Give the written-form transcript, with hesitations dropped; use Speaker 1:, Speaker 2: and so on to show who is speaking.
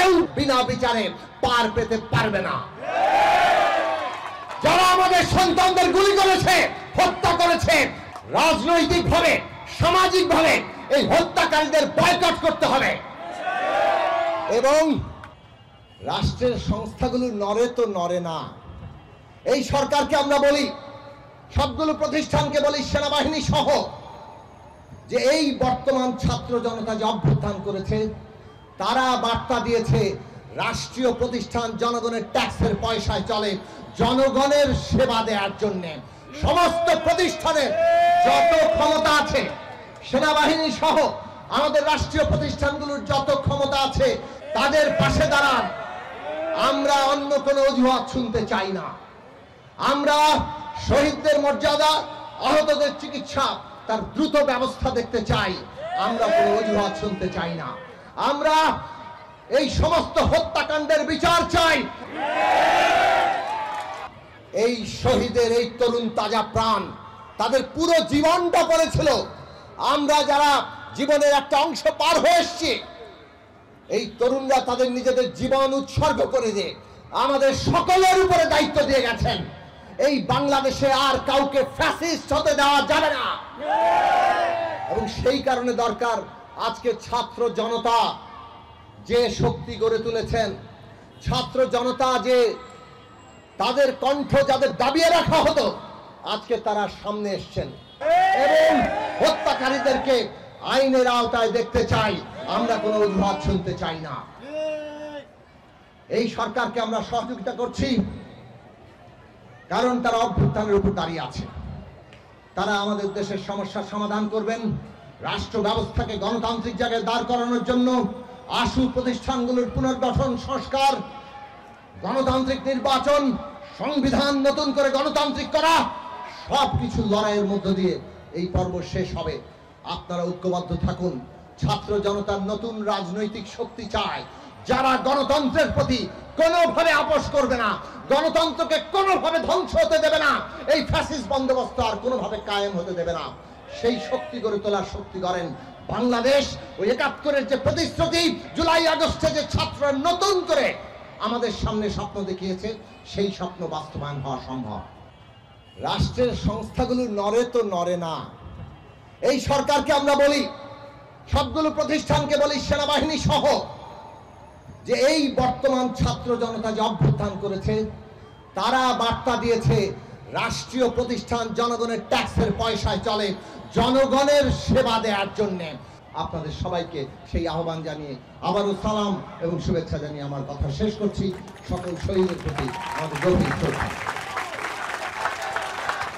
Speaker 1: কেউ বিনা বিচারে পার পেতে পারবে না। যারা আমাদের সন্তানদের গুলি করেছে, হত্যা করেছে, রাজনৈতিকভাবে সামাজিকভাবে এই হত্যাকারীদের বয়কট করতে হবে। এবং রাষ্ট্রের সংস্থাগুলো নড়ে তো নড়ে না। এই সরকারকে আমরা বলি, সবগুলো প্রতিষ্ঠানকে বলি, সেনাবাহিনী সহ, যে এই বর্তমান ছাত্র জনতা যে অভ্যুত্থান করেছে, তারা বার্তা দিয়েছে রাষ্ট্রীয় প্রতিষ্ঠান জনগণের ট্যাক্সের পয়সায় চলে, জনগণের সেবা দেওয়ার জন্য সমস্ত প্রতিষ্ঠানের যত ক্ষমতা আছে, সেনাবাহিনী সহ আমাদের রাষ্ট্রীয় প্রতিষ্ঠানগুলোর যত ক্ষমতা আছে, তাদের পাশে দাঁড়ান। আমরা অন্য কোনো অজুহাত শুনতে চাই না। আমরা শহীদদের মর্যাদা, আহতদের চিকিৎসা, তার দ্রুত ব্যবস্থা দেখতে চাই। আমরা কোনো অজুহাত শুনতে চাই না। আমরা এই সমস্ত হত্যাকাণ্ডের বিচার চাই। এই শহীদের এই তরুণ তাজা প্রাণ, তাদের পুরো জীবনটা পড়েছিল। আমরা যারা জীবনের একটা অংশ পার হয়ে এসছি, এই তরুণরা তাদের নিজেদের জীবন উৎসর্গ করে দিয়ে আমাদের সকলের উপরে দায়িত্ব দিয়ে গেছেন। এই বাংলাদেশে আর কাউকে ফ্যাসিস্ট হতে দেওয়া যাবে না। এবং সেই কারণে দরকার আজকে ছাত্র জনতা যে শক্তি গড়ে তুলেছেন, ছাত্র জনতা যে তাদের কণ্ঠ যাদের দাবিয়ে রাখা হতো, আজকে তারা সামনে এসছেন এবং হত্যাকারীদেরকে আইনের আওতায় দেখতে চাই। আমরা কোনো অজুহাত শুনতে চাই না। এই সরকারকে আমরা সহযোগিতা করছি কারণ তারা অভ্যুত্থানের উপর দাঁড়িয়ে আছে। তারা আমাদের দেশের সমস্যার সমাধান করবেন, রাষ্ট্র ব্যবস্থাকে গণতান্ত্রিক জায়গায় দাঁড় করানোর জন্য আশু প্রতিষ্ঠানগুলোর পুনর্গঠন, সংস্কার, গণতান্ত্রিক নির্বাচন, সংবিধান নতুন করে গণতান্ত্রিক করা, সবকিছু লড়াইয়ের মধ্য দিয়ে এই পর্ব শেষ হবে। আপনারা ঐক্যবদ্ধ থাকুন। ছাত্র জনতার নতুন রাজনৈতিক শক্তি চায়, যারা গণতন্ত্রের প্রতি কোনোভাবে আপোষ করবে না, গণতন্ত্রকে কোনোভাবে ধ্বংস হতে দেবে না, এই ফ্যাসিস্ট বন্দোবস্ত আর কোনোভাবে কায়েম হতে দেবে না। সেই শক্তি গড়ে তোলার শক্তি করেন বাংলাদেশ। ওই ৭১-এর যে প্রতিশ্রুতি, জুলাই আগস্টে যে ছাত্ররা নতুন করে আমাদের সামনে স্বপ্ন দেখিয়েছে, সেই স্বপ্ন বাস্তবায়ন হওয়া সম্ভব। রাষ্ট্রের সংস্থাগুলো নড়ে তো নড়ে না। এই সরকারকে আমরা বলি, সবগুলো প্রতিষ্ঠানকে বলি, সেনাবাহিনী সহ, যে এই বর্তমান ছাত্র জনতা যে অভ্যুত্থান করেছে, তারা বার্তা দিয়েছে রাষ্ট্রীয় প্রতিষ্ঠান জনগণের ট্যাক্সের পয়সায় চলে, জনগণের সেবা দেওয়ার জন্য। আপনাদের সবাইকে সেই আহ্বান জানিয়ে আবারও সালাম এবং শুভেচ্ছা জানিয়ে আমার কথা শেষ করছি। সকল শহীদের প্রতি আমাদের গভীর শ্রদ্ধা।